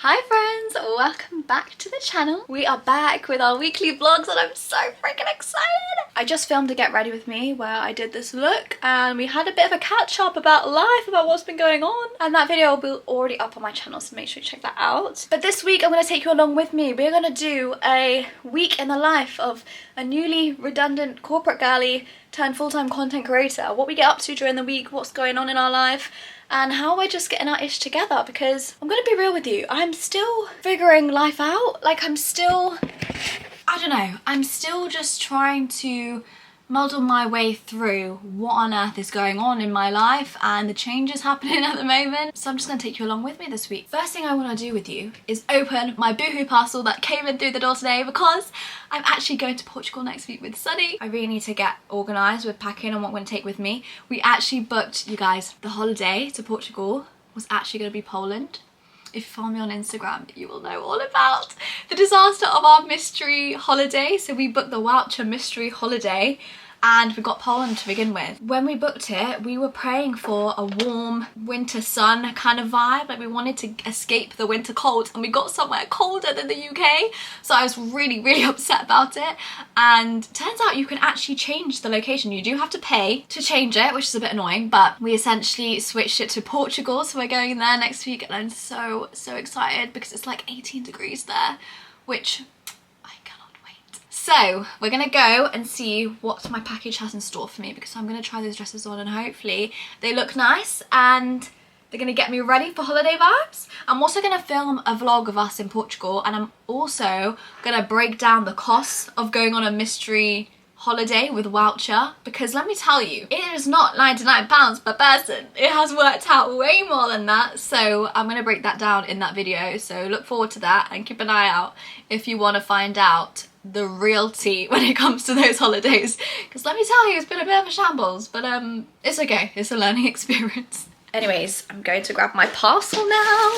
Hi friends, welcome back to the channel. We are back with our weekly vlogs and I'm so freaking excited. I just filmed a get ready with me where I did this look and we had a bit of a catch up about life, about what's been going on, and that video will be already up on my channel, so make sure you check that out. But this week I'm going to take you along with me. We're going to do a week in the life of a newly redundant corporate girly turned full-time content creator. What we get up to during the week, what's going on in our life, and how we're just getting our ish together, because I'm gonna be real with you, I'm still figuring life out. Like I'm still just trying to muddle my way through what on earth is going on in my life and the changes happening at the moment. So I'm just gonna take you along with me this week. First thing I wanna do with you is open my boohoo parcel that came in through the door today, because I'm actually going to Portugal next week with Sunny. I really need to get organised with packing and what I'm going to take with me. We actually booked, you guys, the holiday to Portugal was actually going to be Poland. If you follow me on Instagram, you will know all about the disaster of our mystery holiday. So we booked the voucher mystery holiday and we got Poland to begin with. When we booked it, we were praying for a warm winter sun kind of vibe. Like we wanted to escape the winter cold, and we got somewhere colder than the UK. So I was really upset about it. And turns out you can actually change the location. You do have to pay to change it, which is a bit annoying, but we essentially switched it to Portugal. So we're going there next week and I'm so excited because it's like 18 degrees there, which so we're gonna go and see what my package has in store for me, because I'm gonna try those dresses on and hopefully they look nice and they're gonna get me ready for holiday vibes. I'm also gonna film a vlog of us in Portugal, and I'm also gonna break down the costs of going on a mystery holiday with voucher, because let me tell you, it is not £99 per person. It has worked out way more than that. So I'm gonna break that down in that video, so look forward to that and keep an eye out if you want to find out the real tea when it comes to those holidays, because let me tell you, it's been a bit of a shambles, but it's okay, it's a learning experience. Anyways, I'm going to grab my parcel now.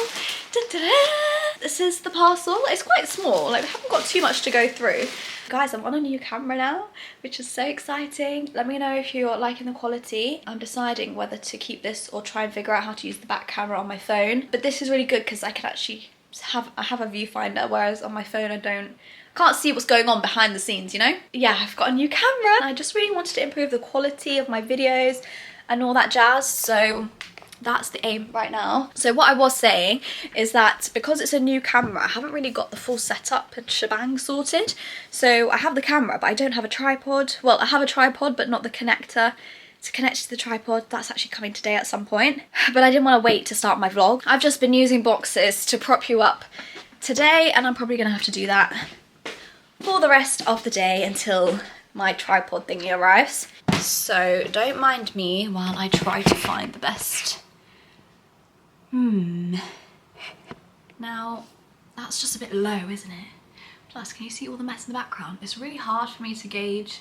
This is the parcel. It's quite small, like we haven't got too much to go through. Guys, I'm on a new camera now, which is so exciting. Let me know if you're liking the quality. I'm deciding whether to keep this or try and figure out how to use the back camera on my phone. But this is really good because I can actually have a viewfinder, whereas on my phone I can't see what's going on behind the scenes, you know? Yeah, I've got a new camera. I just really wanted to improve the quality of my videos and all that jazz, so that's the aim right now. So what I was saying is that because it's a new camera, I haven't really got the full setup and shebang sorted. So I have the camera, but I don't have a tripod. Well, I have a tripod, but not the connector to connect to the tripod. That's actually coming today at some point. But I didn't want to wait to start my vlog. I've just been using boxes to prop you up today, and I'm probably gonna have to do that for the rest of the day until my tripod thingy arrives. So don't mind me while I try to find the best. Now, that's just a bit low, isn't it? Plus, can you see all the mess in the background? It's really hard for me to gauge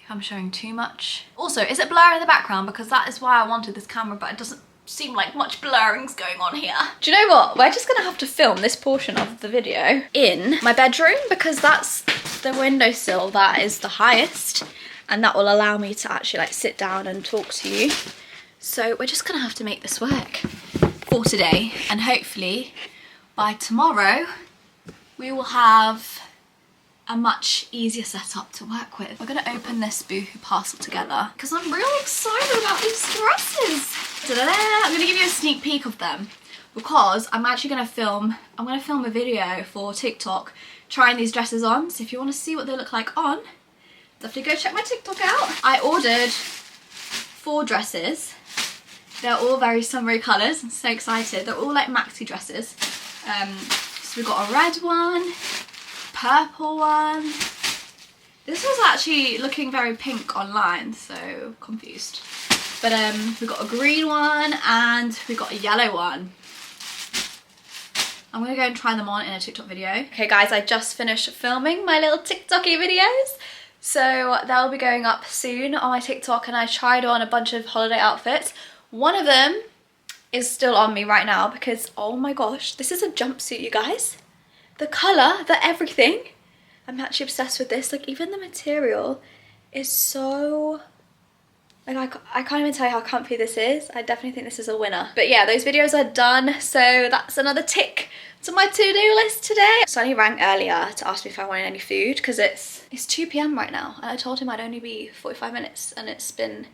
if I'm showing too much. Also, is it blurry in the background? Because that is why I wanted this camera, but it doesn't seem like much blurring's going on here. Do you know what? We're just gonna have to film this portion of the video in my bedroom, because that's the windowsill that is the highest, and that will allow me to actually like sit down and talk to you. So we're just gonna have to make this work for today, and hopefully by tomorrow we will have a much easier setup to work with. We're gonna open this boohoo parcel together because I'm really excited about these dresses. I'm gonna give you a sneak peek of them because I'm actually gonna film a video for TikTok trying these dresses on. So if you want to see what they look like on, definitely go check my TikTok out. I ordered 4 dresses. They're all very summery colours. I'm so excited. They're all like maxi dresses. So we've got a red one, purple one. This was actually looking very pink online, so confused. But we've got a green one and we've got a yellow one. I'm gonna go and try them on in a TikTok video. Okay guys, I just finished filming my little TikTok-y videos. So they'll be going up soon on my TikTok, and I tried on a bunch of holiday outfits. One of them is still on me right now because, oh my gosh, this is a jumpsuit, you guys. The colour, the everything. I'm actually obsessed with this. Like even the material is so Like I can't even tell you how comfy this is. I definitely think this is a winner. But yeah, those videos are done, so that's another tick to my to-do list today. Sonny rang earlier to ask me if I wanted any food because it's 2 p.m. right now, and I told him I'd only be 45 minutes and it's been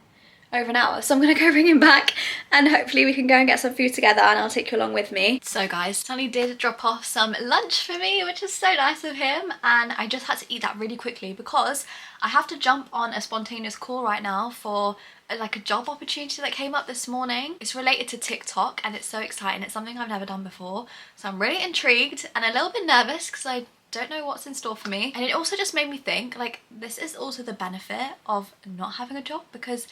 over an hour, so I'm gonna go bring him back and hopefully we can go and get some food together and I'll take you along with me. So guys, Sonny did drop off some lunch for me, which is so nice of him, and I just had to eat that really quickly because I have to jump on a spontaneous call right now for like a job opportunity that came up this morning. It's related to TikTok and it's so exciting. It's something I've never done before, so I'm really intrigued and a little bit nervous because I don't know what's in store for me. And it also just made me think, like, this is also the benefit of not having a job, because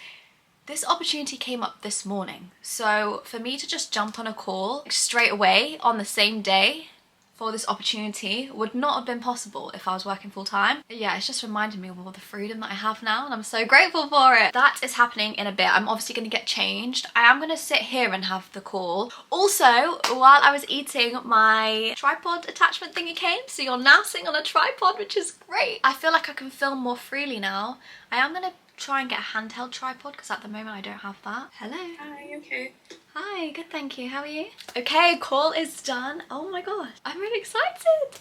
this opportunity came up this morning. So for me to just jump on a call straight away on the same day for this opportunity would not have been possible if I was working full time. Yeah, it's just reminded me of all the freedom that I have now and I'm so grateful for it. That is happening in a bit. I'm obviously going to get changed. I am going to sit here and have the call. Also, while I was eating, my tripod attachment thingy came, so you're now sitting on a tripod, which is great. I feel like I can film more freely now. I am going to try and get a handheld tripod because at the moment I don't have that. Hello. Hi, you okay? Hi, good, thank you. How are you? Okay, call is done. Oh my gosh, I'm really excited.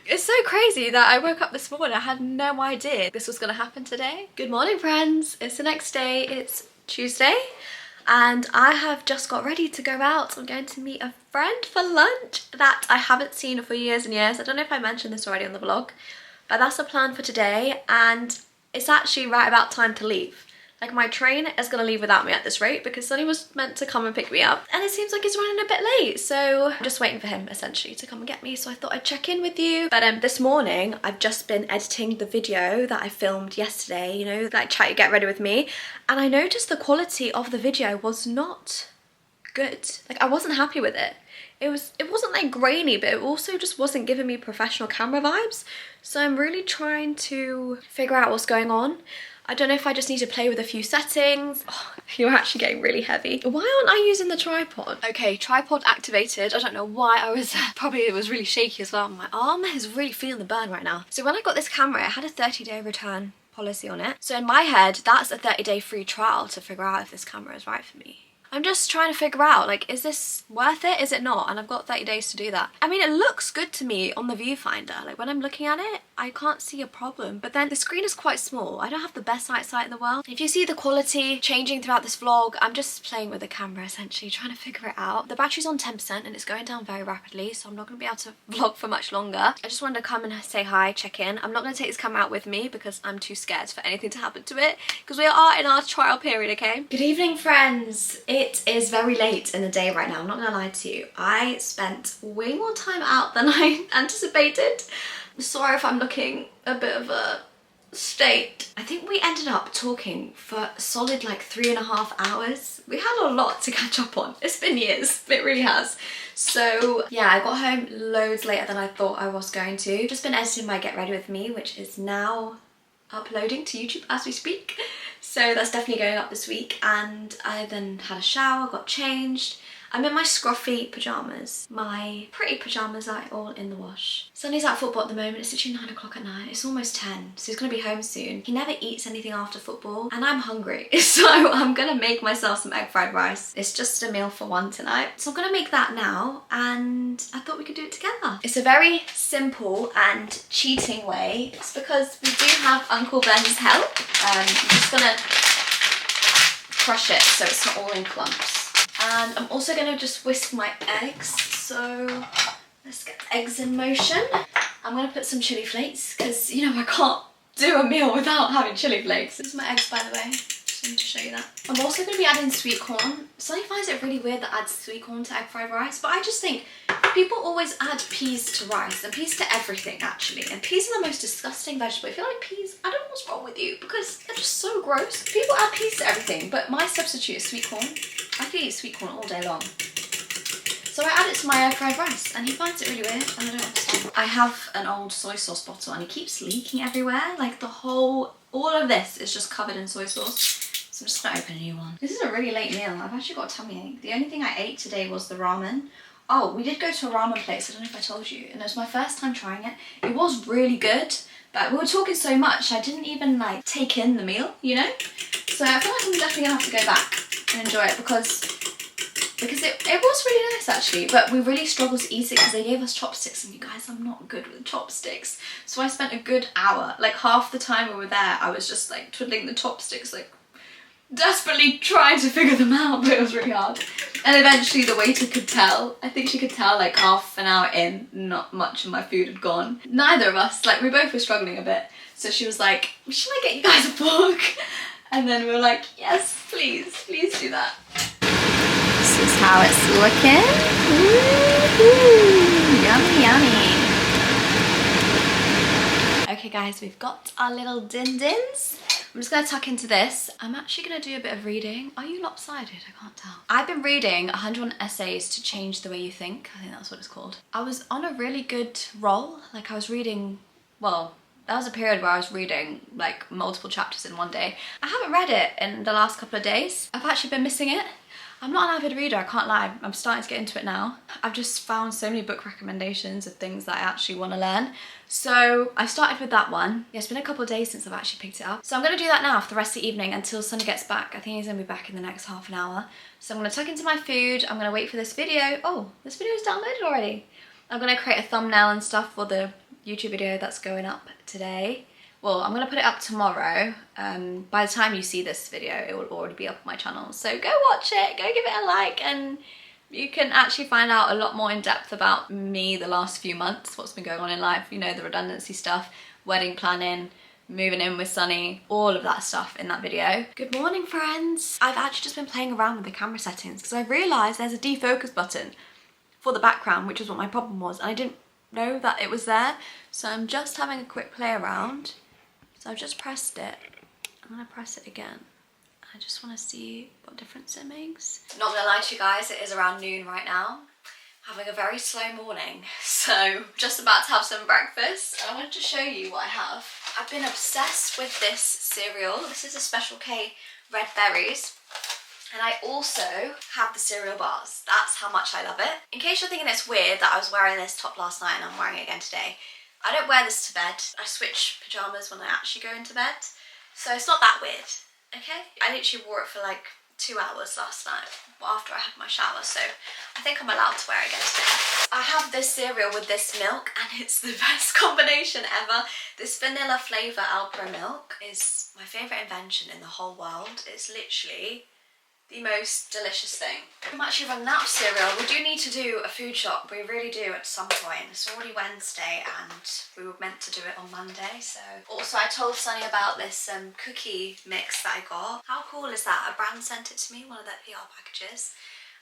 It's so crazy that I woke up this morning, I had no idea this was gonna happen today. Good morning, friends. It's the next day, it's Tuesday, and I have just got ready to go out. I'm going to meet a friend for lunch that I haven't seen for years and years. I don't know if I mentioned this already on the vlog, but that's the plan for today, and it's actually right about time to leave. Like, my train is gonna leave without me at this rate because Sonny was meant to come and pick me up and it seems like he's running a bit late, so I'm just waiting for him essentially to come and get me, so I thought I'd check in with you. But this morning I've just been editing the video that I filmed yesterday, you know, like Chat You Get Ready With Me, and I noticed the quality of the video was not good. Like, I wasn't happy with it. It wasn't like grainy, but it also just wasn't giving me professional camera vibes. So I'm really trying to figure out what's going on. I don't know if I just need to play with a few settings. Oh, you're actually getting really heavy. Why aren't I using the tripod? Okay, tripod activated. I don't know why I was, probably it was really shaky as well. My arm is really feeling the burn right now. So when I got this camera, it had a 30-day return policy on it. So in my head, that's a 30-day free trial to figure out if this camera is right for me. I'm just trying to figure out, like, is this worth it? Is it not? And I've got 30 days to do that. I mean, it looks good to me on the viewfinder. Like, when I'm looking at it, I can't see a problem. But then the screen is quite small. I don't have the best eyesight in the world. If you see the quality changing throughout this vlog, I'm just playing with the camera, essentially, trying to figure it out. The battery's on 10% and it's going down very rapidly, so I'm not going to be able to vlog for much longer. I just wanted to come and say hi, check in. I'm not going to take this camera out with me because I'm too scared for anything to happen to it, because we are in our trial period, okay? Good evening, friends. It is very late in the day right now, I'm not gonna lie to you. I spent way more time out than I anticipated. Sorry if I'm looking a bit of a state. I think we ended up talking for a solid like 3.5 hours. We had a lot to catch up on. It's been years, it really has. So yeah, I got home loads later than I thought I was going to. Just been editing my Get Ready With Me, which is now uploading to YouTube as we speak. So that's definitely going up this week, and I then had a shower, got changed. I'm in my scruffy pyjamas. My pretty pyjamas are all in the wash. Sonny's at football at the moment. It's literally 9 o'clock at night. It's almost 10, so he's gonna be home soon. He never eats anything after football, and I'm hungry. So I'm gonna make myself some egg fried rice. It's just a meal for one tonight. So I'm gonna make that now, and I thought we could do it together. It's a very simple and cheating way. It's because we do have Uncle Ben's help. I'm just gonna crush it so it's not all in clumps. And I'm also going to just whisk my eggs, so let's get the eggs in motion. I'm going to put some chili flakes because, you know, I can't do a meal without having chili flakes. This is my eggs, by the way. Just wanted to show you that. I'm also going to be adding sweet corn. Sonny finds it really weird that adds sweet corn to egg fried rice, but I just think people always add peas to rice and peas to everything, actually. And peas are the most disgusting vegetable. If you like peas, I don't know what's wrong with you because they're just so gross. People add peas to everything, but my substitute is sweet corn. I could eat sweet corn all day long. So I add it to my egg fried rice and he finds it really weird and I don't understand. I have an old soy sauce bottle and it keeps leaking everywhere. Like all of this is just covered in soy sauce. So I'm just gonna open a new one. This is a really late meal. I've actually got a tummy ache. The only thing I ate today was the ramen. Oh, we did go to a ramen place, I don't know if I told you, and it was my first time trying it. It was really good, but we were talking so much, I didn't even like take in the meal, you know? So I feel like I'm definitely gonna have to go back and enjoy it because it was really nice actually, but we really struggled to eat it because they gave us chopsticks, and you guys, I'm not good with chopsticks. So I spent a good hour, like half the time we were there, I was just like twiddling the chopsticks, like desperately trying to figure them out, but it was really hard. And eventually the waiter could tell, I think she could tell like half an hour in, not much of my food had gone. Neither of us, like we both were struggling a bit. So she was like, should I get you guys a fork? And then we were like, yes, please do that. This is how it's looking. Woo-hoo. Yummy, yummy. Okay guys, we've got our little din-dins. I'm just gonna tuck into this. I'm actually gonna do a bit of reading. Are you lopsided? I can't tell. I've been reading 101 essays to change the way you think. I think that's what it's called. I was on a really good roll. Like I was reading, well, that was a period where I was reading like multiple chapters in one day. I haven't read it in the last couple of days. I've actually been missing it. I'm not an avid reader, I can't lie. I'm starting to get into it now. I've just found so many book recommendations of things that I actually want to learn. So I started with that one. Yeah, it's been a couple of days since I've actually picked it up. So I'm going to do that now for the rest of the evening until Sonny gets back. I think he's going to be back in the next half an hour. So I'm going to tuck into my food. I'm going to wait for this video. Oh, this video is downloaded already. I'm going to create a thumbnail and stuff for the YouTube video that's going up today. Well, I'm gonna put it up tomorrow. By the time you see this video, it will already be up on my channel. So go watch it, go give it a like, and you can actually find out a lot more in depth about me the last few months, what's been going on in life, you know, the redundancy stuff, wedding planning, moving in with Sonny, all of that stuff in that video. Good morning, friends. I've actually just been playing around with the camera settings because I realised there's a defocus button for the background, which is what my problem was, and I didn't know that it was there. So I'm just having a quick play around. So I've just pressed it. I'm gonna press it again. I just wanna see what difference it makes. Not gonna lie to you guys, it is around noon right now. Having a very slow morning. So just about to have some breakfast. And I wanted to show you what I have. I've been obsessed with this cereal. This is a Special K red berries. And I also have the cereal bars. That's how much I love it. In case you're thinking it's weird that I was wearing this top last night and I'm wearing it again today, I don't wear this to bed. I switch pyjamas when I actually go into bed. So it's not that weird, okay? I literally wore it for like 2 hours last night after I had my shower, so I think I'm allowed to wear it again today. I have this cereal with this milk and it's the best combination ever. This vanilla flavour Alpro milk is my favourite invention in the whole world. It's literally the most delicious thing. I'm actually running out of cereal. We do need to do a food shop. We really do at some point. It's already Wednesday and we were meant to do it on Monday. So also I told Sonny about this cookie mix that I got. How cool is that? A brand sent it to me, one of their PR packages.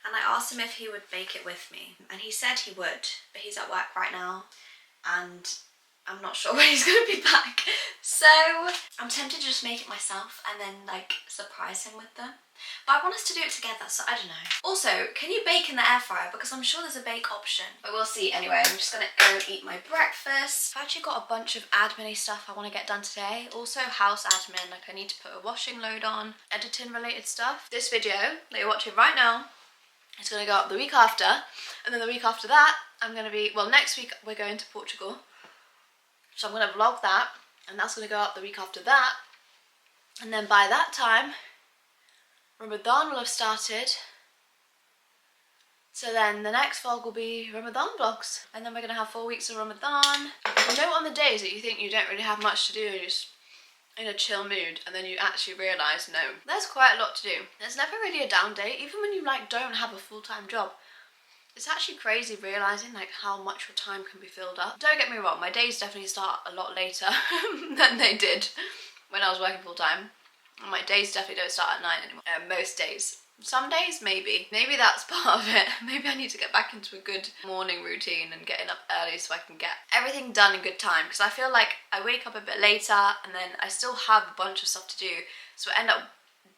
And I asked him if he would bake it with me. And he said he would, but he's at work right now. And I'm not sure when he's gonna be back. So I'm tempted to just make it myself and then like surprise him with them. But I want us to do it together, so I don't know. Also, can you bake in the air fryer? Because I'm sure there's a bake option. But we'll see. Anyway, I'm just gonna go eat my breakfast. I've actually got a bunch of admin-y stuff I want to get done today. Also house admin, like I need to put a washing load on, editing related stuff. This video that you're watching right now is gonna go up the week after. And then the week after that, I'm gonna be, well, next week we're going to Portugal. So I'm gonna vlog that, and that's gonna go up the week after that. And then by that time, Ramadan will have started. So then the next vlog will be Ramadan vlogs. And then we're gonna have 4 weeks of Ramadan. You know, on the days that you think you don't really have much to do, you're just in a chill mood, and then you actually realise, no, there's quite a lot to do. There's never really a down day, even when you like don't have a full-time job. It's actually crazy realising like how much your time can be filled up. Don't get me wrong, my days definitely start a lot later than they did when I was working full-time. My days definitely don't start at 9 anymore. Most days. Some days, maybe. Maybe that's part of it. Maybe I need to get back into a good morning routine and getting up early so I can get everything done in good time. Because I feel like I wake up a bit later and then I still have a bunch of stuff to do. So I end up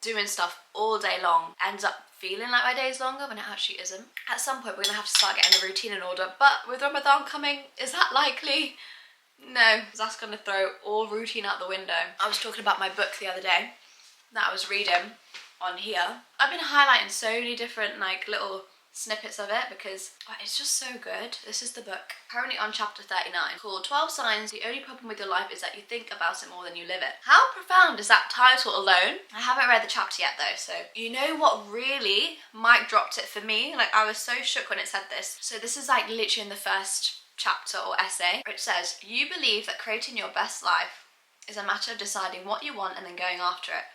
doing stuff all day long. Ends up feeling like my day's longer when it actually isn't. At some point we're going to have to start getting the routine in order. But with Ramadan coming, is that likely? No, because that's going to throw all routine out the window. I was talking about my book the other day that I was reading on here. I've been highlighting so many different like little snippets of it because it's just so good. This is the book. Currently on chapter 39 called 12 Signs The Only Problem With Your Life Is That You Think About It More Than You Live It. How profound is that title alone? I haven't read the chapter yet though, so you know what really mic dropped it for me? Like I was so shook when it said this. So this is like literally in the first chapter or essay. It says, you believe that creating your best life is a matter of deciding what you want and then going after it.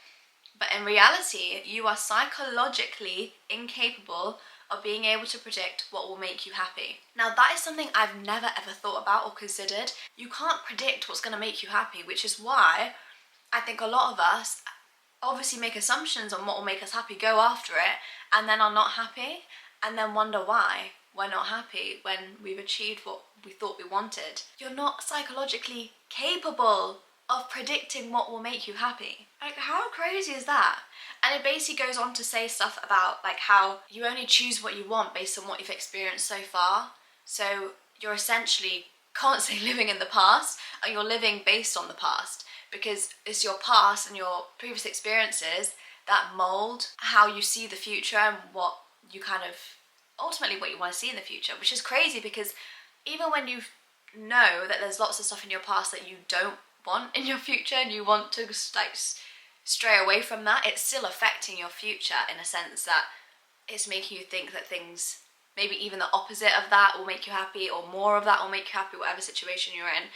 But in reality, you are psychologically incapable of being able to predict what will make you happy. Now that is something I've never ever thought about or considered. You can't predict what's going to make you happy, which is why I think a lot of us obviously make assumptions on what will make us happy, go after it, and then are not happy, and then wonder why we're not happy when we've achieved what we thought we wanted. You're not psychologically capable of predicting what will make you happy. Like, how crazy is that? And it basically goes on to say stuff about like how you only choose what you want based on what you've experienced so far. So you're essentially constantly living in the past, and you're living based on the past because it's your past and your previous experiences that mold how you see the future and what you kind of ultimately what you want to see in the future, which is crazy because even when you know that there's lots of stuff in your past that you don't want in your future and you want to like stray away from that, it's still affecting your future in a sense that it's making you think that things, maybe even the opposite of that will make you happy or more of that will make you happy, whatever situation you're in.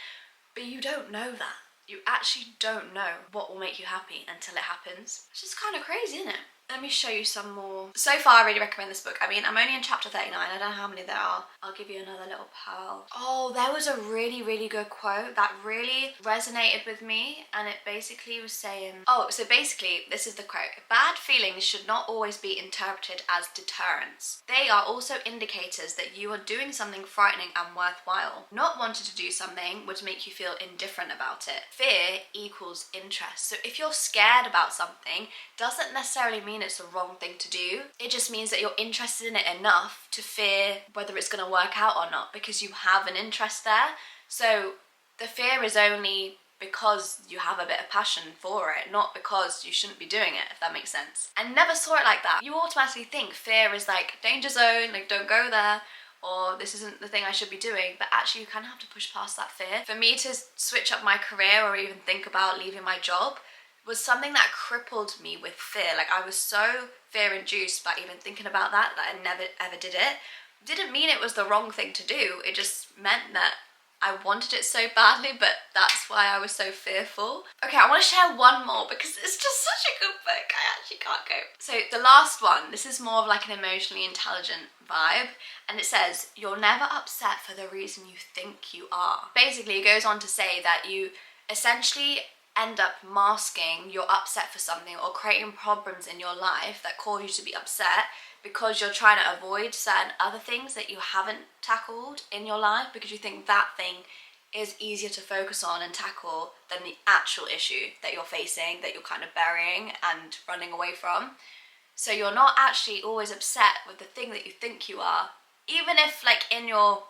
But you don't know that. You actually don't know what will make you happy until it happens. It's just kind of crazy, isn't it? Let me show you some more. So far, I really recommend this book. I mean, I'm only in chapter 39. I don't know how many there are. I'll give you another little pearl. Oh, there was a really, really good quote that really resonated with me. And it basically was saying, so basically, this is the quote. Bad feelings should not always be interpreted as deterrents. They are also indicators that you are doing something frightening and worthwhile. Not wanting to do something would make you feel indifferent about it. Fear equals interest. So if you're scared about something, doesn't necessarily mean it's the wrong thing to do. It just means that you're interested in it enough to fear whether it's going to work out or not because you have an interest there. So the fear is only because you have a bit of passion for it, not because you shouldn't be doing it, if that makes sense. I never saw it like that. You automatically think fear is like danger zone, like don't go there, or this isn't the thing I should be doing, but actually you kind of have to push past that fear. For me to switch up my career or even think about leaving my job was something that crippled me with fear. Like I was so fear-induced by even thinking about that I never ever did it. Didn't mean it was the wrong thing to do. It just meant that I wanted it so badly, but that's why I was so fearful. Okay, I want to share one more because it's just such a good book. I actually can't cope. So the last one, this is more of like an emotionally intelligent vibe, and it says, you're never upset for the reason you think you are. Basically, it goes on to say that you essentially end up masking your upset for something or creating problems in your life that cause you to be upset because you're trying to avoid certain other things that you haven't tackled in your life because you think that thing is easier to focus on and tackle than the actual issue that you're facing, that you're kind of burying and running away from. So you're not actually always upset with the thing that you think you are, even if like in your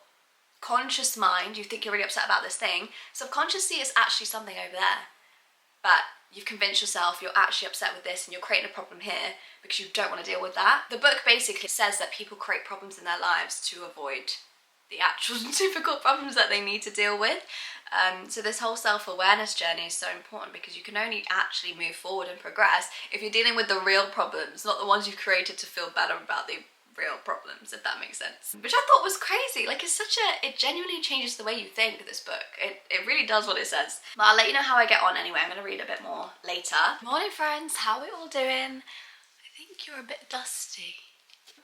conscious mind you think you're really upset about this thing, subconsciously it's actually something over there. But you've convinced yourself you're actually upset with this and you're creating a problem here because you don't want to deal with that. The book basically says that people create problems in their lives to avoid the actual difficult problems that they need to deal with. So this whole self-awareness journey is so important because you can only actually move forward and progress if you're dealing with the real problems, not the ones you've created to feel better about the real problems, if that makes sense. Which I thought was crazy. Like it genuinely changes the way you think, this book. It really does what it says. But I'll let you know how I get on anyway. I'm going to read a bit more later. Morning friends, how are we all doing? I think you're a bit dusty.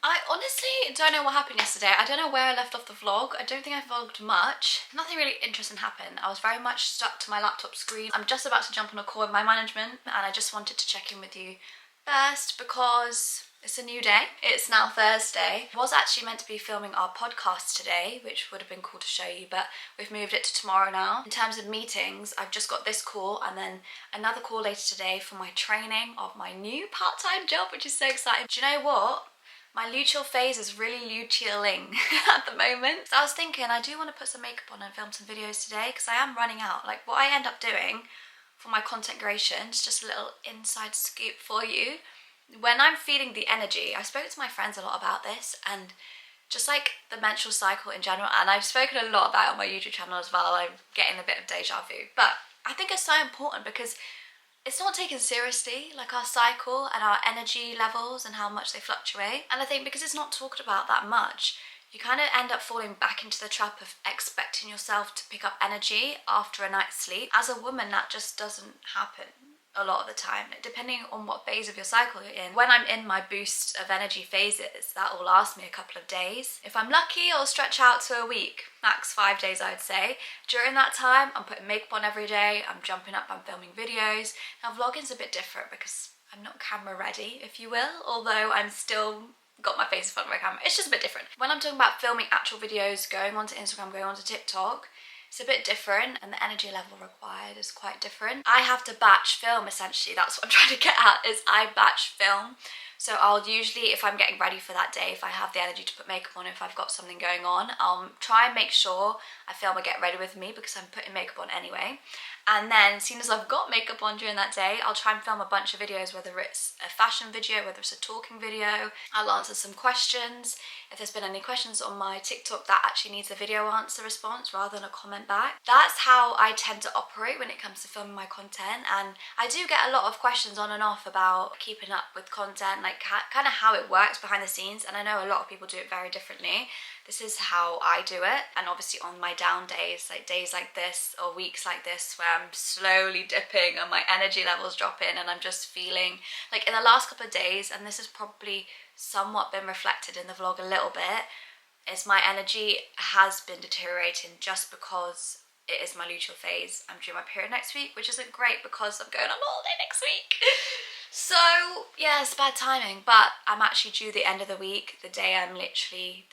I honestly don't know what happened yesterday. I don't know where I left off the vlog. I don't think I vlogged much. Nothing really interesting happened. I was very much stuck to my laptop screen. I'm just about to jump on a call with my management and I just wanted to check in with you first because it's a new day. It's now Thursday. I was actually meant to be filming our podcast today, which would have been cool to show you, but we've moved it to tomorrow now. In terms of meetings, I've just got this call and then another call later today for my training of my new part-time job, which is so exciting. Do you know what? My luteal phase is really lutealing at the moment. So I was thinking I do want to put some makeup on and film some videos today because I am running out. Like what I end up doing for my content creation, it's just a little inside scoop for you, when I'm feeling the energy, I spoke to my friends a lot about this, and just like the menstrual cycle in general, and I've spoken a lot about it on my YouTube channel as well. I'm getting a bit of deja vu, but I think it's so important because it's not taken seriously, like our cycle and our energy levels and how much they fluctuate. And I think because it's not talked about that much, you kind of end up falling back into the trap of expecting yourself to pick up energy after a night's sleep. As a woman, that just doesn't happen a lot of the time, depending on what phase of your cycle you're in. When I'm in my boost of energy phases, that will last me a couple of days. If I'm lucky, it'll stretch out to a week, max 5 days I'd say. During that time, I'm putting makeup on every day, I'm jumping up, I'm filming videos. Now vlogging's a bit different because I'm not camera ready, if you will, although I'm still got my face in front of my camera. It's just a bit different. When I'm talking about filming actual videos, going onto Instagram, going onto TikTok, it's a bit different, and the energy level required is quite different. I have to batch film, essentially. That's what I'm trying to get at, is I batch film. So I'll usually, if I'm getting ready for that day, if I have the energy to put makeup on, if I've got something going on, I'll try and make sure I film a get ready with me because I'm putting makeup on anyway. And then as soon as I've got makeup on during that day, I'll try and film a bunch of videos, whether it's a fashion video, whether it's a talking video. I'll answer some questions. If there's been any questions on my TikTok that actually needs a video answer response rather than a comment back. That's how I tend to operate when it comes to filming my content. And I do get a lot of questions on and off about keeping up with content, like kind of how it works behind the scenes. And I know a lot of people do it very differently. This is how I do it. And obviously on my down days, like days like this or weeks like this where I'm slowly dipping and my energy levels dropping and I'm just feeling like in the last couple of days, and this has probably somewhat been reflected in the vlog a little bit, is my energy has been deteriorating just because it is my luteal phase. I'm due my period next week, which isn't great because I'm going on holiday next week. So yeah, it's bad timing, but I'm actually due the end of the week, the day I'm literally,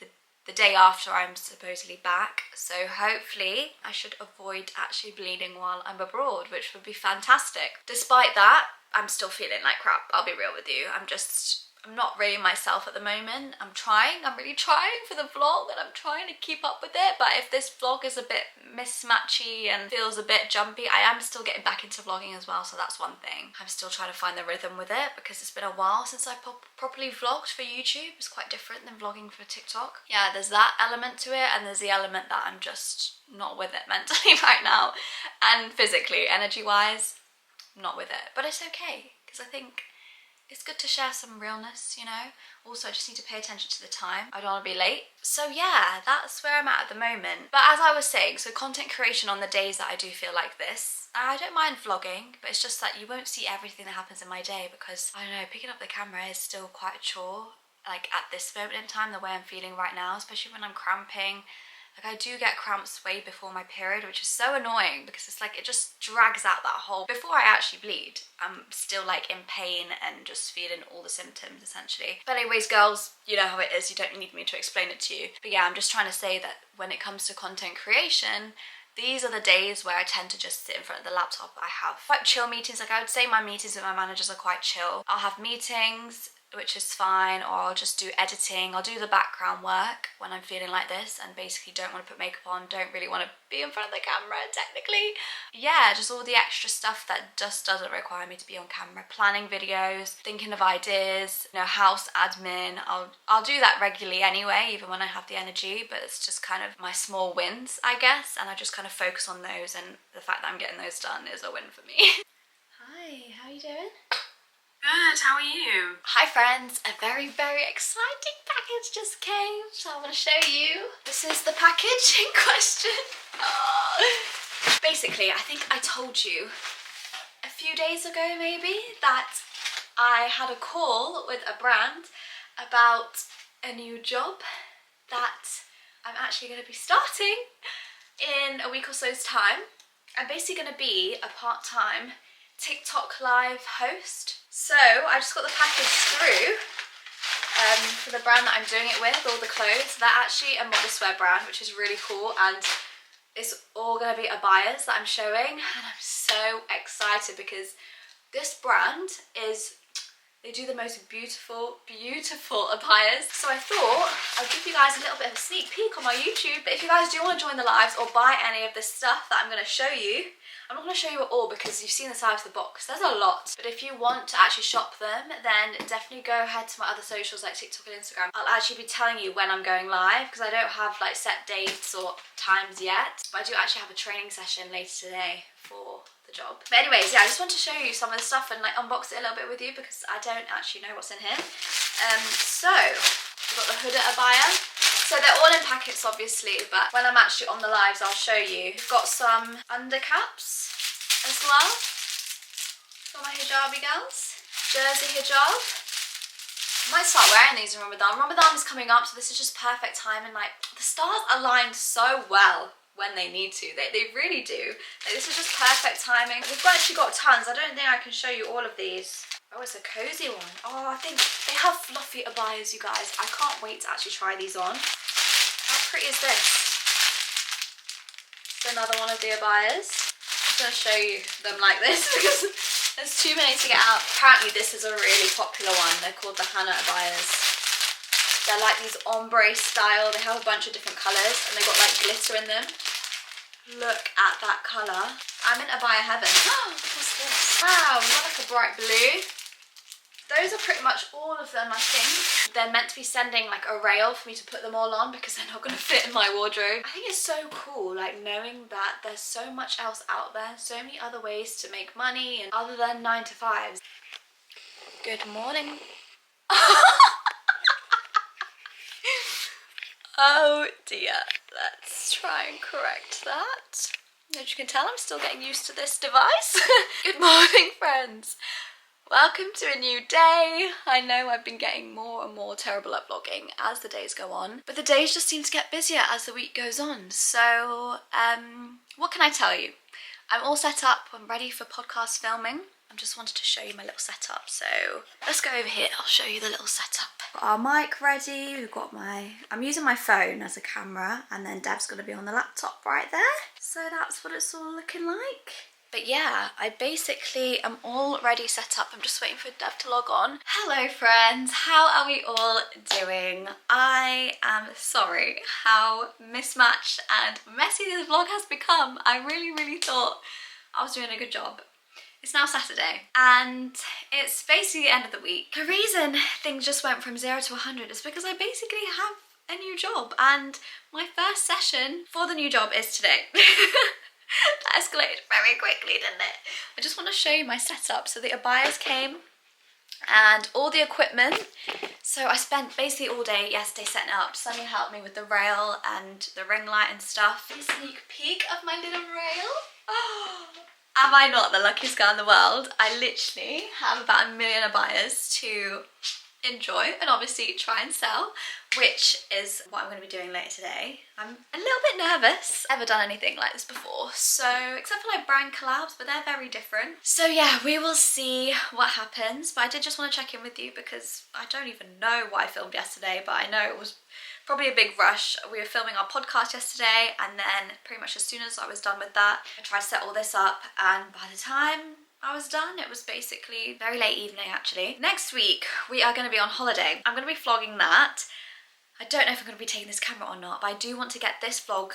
the day after I'm supposedly back. So hopefully I should avoid actually bleeding while I'm abroad, which would be fantastic. Despite that, I'm still feeling like crap, I'll be real with you. I'm not really myself at the moment. I'm really trying for the vlog and I'm trying to keep up with it. But if this vlog is a bit mismatchy and feels a bit jumpy, I am still getting back into vlogging as well, so that's one thing. I'm still trying to find the rhythm with it because it's been a while since I properly vlogged for YouTube. It's quite different than vlogging for TikTok. Yeah, there's that element to it, and there's the element that I'm just not with it mentally right now and physically, energy-wise, not with it. But it's okay because I think it's good to share some realness, you know. Also, I just need to pay attention to the time. I don't want to be late. So yeah, that's where I'm at the moment. But as I was saying, so content creation on the days that I do feel like this, I don't mind vlogging, but it's just that you won't see everything that happens in my day because, I don't know, picking up the camera is still quite a chore. Like at this moment in time, the way I'm feeling right now, especially when I'm cramping. Like I do get cramps way before my period, which is so annoying because it's like it just drags out that whole, before I actually bleed, I'm still like in pain and just feeling all the symptoms essentially. But anyways girls, you know how it is, you don't need me to explain it to you. But yeah, I'm just trying to say that when it comes to content creation, these are the days where I tend to just sit in front of the laptop. I have quite chill meetings. Like I would say my meetings with my managers are quite chill. I'll have meetings, which is fine, or I'll just do editing. I'll do the background work when I'm feeling like this and basically don't want to put makeup on, don't really want to be in front of the camera technically. Yeah, just all the extra stuff that just doesn't require me to be on camera. Planning videos, thinking of ideas, you know, house admin. I'll do that regularly anyway, even when I have the energy, but it's just kind of my small wins, I guess, and I just kind of focus on those, and the fact that I'm getting those done is a win for me. Hi, how are you doing? Good, how are you? Hi friends, a very, very exciting package just came, so I want to show you. This is the package in question. Oh. Basically, I think I told you a few days ago maybe that I had a call with a brand about a new job that I'm actually going to be starting in a week or so's time. I'm basically going to be a part-time TikTok live host. So I just got the package through for the brand that I'm doing it with, all the clothes. They're actually a modest wear brand, which is really cool, and it's all going to be abayas that I'm showing, and I'm so excited because this brand they do the most beautiful, beautiful abayas. So I thought I'd give you guys a little bit of a sneak peek on my YouTube, but if you guys do want to join the lives or buy any of this stuff that I'm going to show you, I'm not going to show you it all because you've seen the size of the box. There's a lot. But if you want to actually shop them, then definitely go ahead to my other socials like TikTok and Instagram. I'll actually be telling you when I'm going live because I don't have like set dates or times yet. But I do actually have a training session later today for the job. But anyways, yeah, I just want to show you some of the stuff and like unbox it a little bit with you because I don't actually know what's in here. So we've got the hooded abaya. So they're all in packets obviously, but when I'm actually on the lives I'll show you. We've got some undercaps as well for my hijabi girls. Jersey hijab. I might start wearing these in Ramadan. Ramadan is coming up, so this is just perfect time, and like the stars aligned so well when they need to. They really do. Like, this is just perfect timing. We've actually got tons. I don't think I can show you all of these. Oh, it's a cozy one. Oh, I think they have fluffy abayas, you guys. I can't wait to actually try these on. How pretty is this? It's another one of the abayas. I'm going to show you them like this because there's too many to get out. Apparently this is a really popular one. They're called the Hana abayas. They're like these ombre style. They have a bunch of different colours and they've got like glitter in them. Look at that colour. I'm in abaya heaven. What's this? Wow, we've got like a bright blue. Those are pretty much all of them, I think. They're meant to be sending like a rail for me to put them all on because they're not going to fit in my wardrobe. I think it's so cool, like knowing that there's so much else out there, so many other ways to make money and other than 9 to 5s. Good morning. Oh dear. Let's try and correct that. As you can tell, I'm still getting used to this device. Good morning, friends. Welcome to a new day. I know I've been getting more and more terrible at vlogging as the days go on, but the days just seem to get busier as the week goes on. So, what can I tell you? I'm all set up. I'm ready for podcast filming. I just wanted to show you my little setup. So let's go over here. I'll show you the little setup. Got our mic ready. We've got I'm using my phone as a camera, and then Dev's going to be on the laptop right there. So that's what it's all looking like. But yeah, I basically am all ready set up. I'm just waiting for Dev to log on. Hello friends, how are we all doing? I am sorry how mismatched and messy this vlog has become. I really thought I was doing a good job. It's now Saturday and it's basically the end of the week. The reason things just went from 0 to 100 is because I basically have a new job and my first session for the new job is today. That escalated very quickly, didn't it? I just want to show you my setup. So the abayas came and all the equipment. So I spent basically all day yesterday setting it up. Sunny helped me with the rail and the ring light and stuff. A sneak peek of my little rail. Oh, am I not the luckiest girl in the world? I literally have about 1 million abayas to enjoy and obviously try and sell, which is what I'm going to be doing later today. I'm a little bit nervous. I've never done anything like this before, so except for like brand collabs, but they're very different. So yeah, we will see what happens, but I did just want to check in with you because I don't even know what I filmed yesterday, but I know it was probably a big rush. We were filming our podcast yesterday, and then pretty much as soon as I was done with that, I tried to set all this up, and by the time I was done, it was basically very late evening actually. Next week, we are going to be on holiday. I'm going to be vlogging that. I don't know if I'm going to be taking this camera or not, but I do want to get this vlog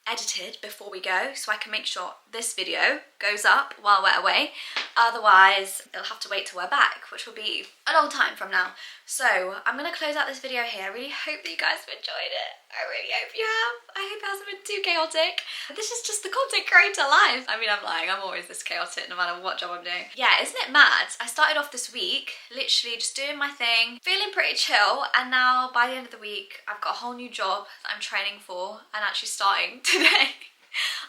edited before we go so I can make sure this video goes up while we're away. Otherwise, it'll have to wait till we're back, which will be a long time from now. So I'm going to close out this video here. I really hope that you guys have enjoyed it. I really hope you have. I hope it hasn't been too chaotic. This is just the content creator life. I mean, I'm lying. I'm always this chaotic no matter what job I'm doing. Yeah, isn't it mad? I started off this week literally just doing my thing, feeling pretty chill, and now by the end of the week, I've got a whole new job that I'm training for and actually starting today.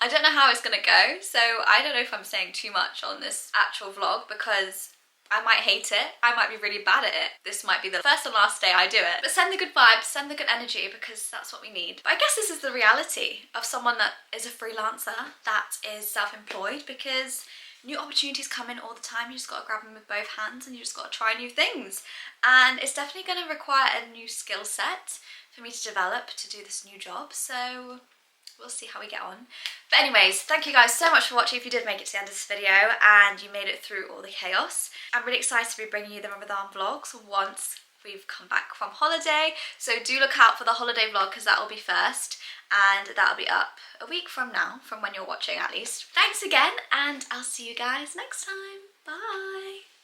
I don't know how it's gonna go, so I don't know if I'm saying too much on this actual vlog because I might hate it, I might be really bad at it. This might be the first and last day I do it. But send the good vibes, send the good energy because that's what we need. But I guess this is the reality of someone that is a freelancer, that is self-employed, because new opportunities come in all the time. You just gotta grab them with both hands and you just gotta try new things. And it's definitely gonna require a new skill set for me to develop to do this new job. So we'll see how we get on. But anyways, thank you guys so much for watching if you did make it to the end of this video and you made it through all the chaos. I'm really excited to be bringing you the Ramadan vlogs once we've come back from holiday. So do look out for the holiday vlog because that will be first. and that'll be up a week from now, from when you're watching at least. Thanks again, and I'll see you guys next time. Bye.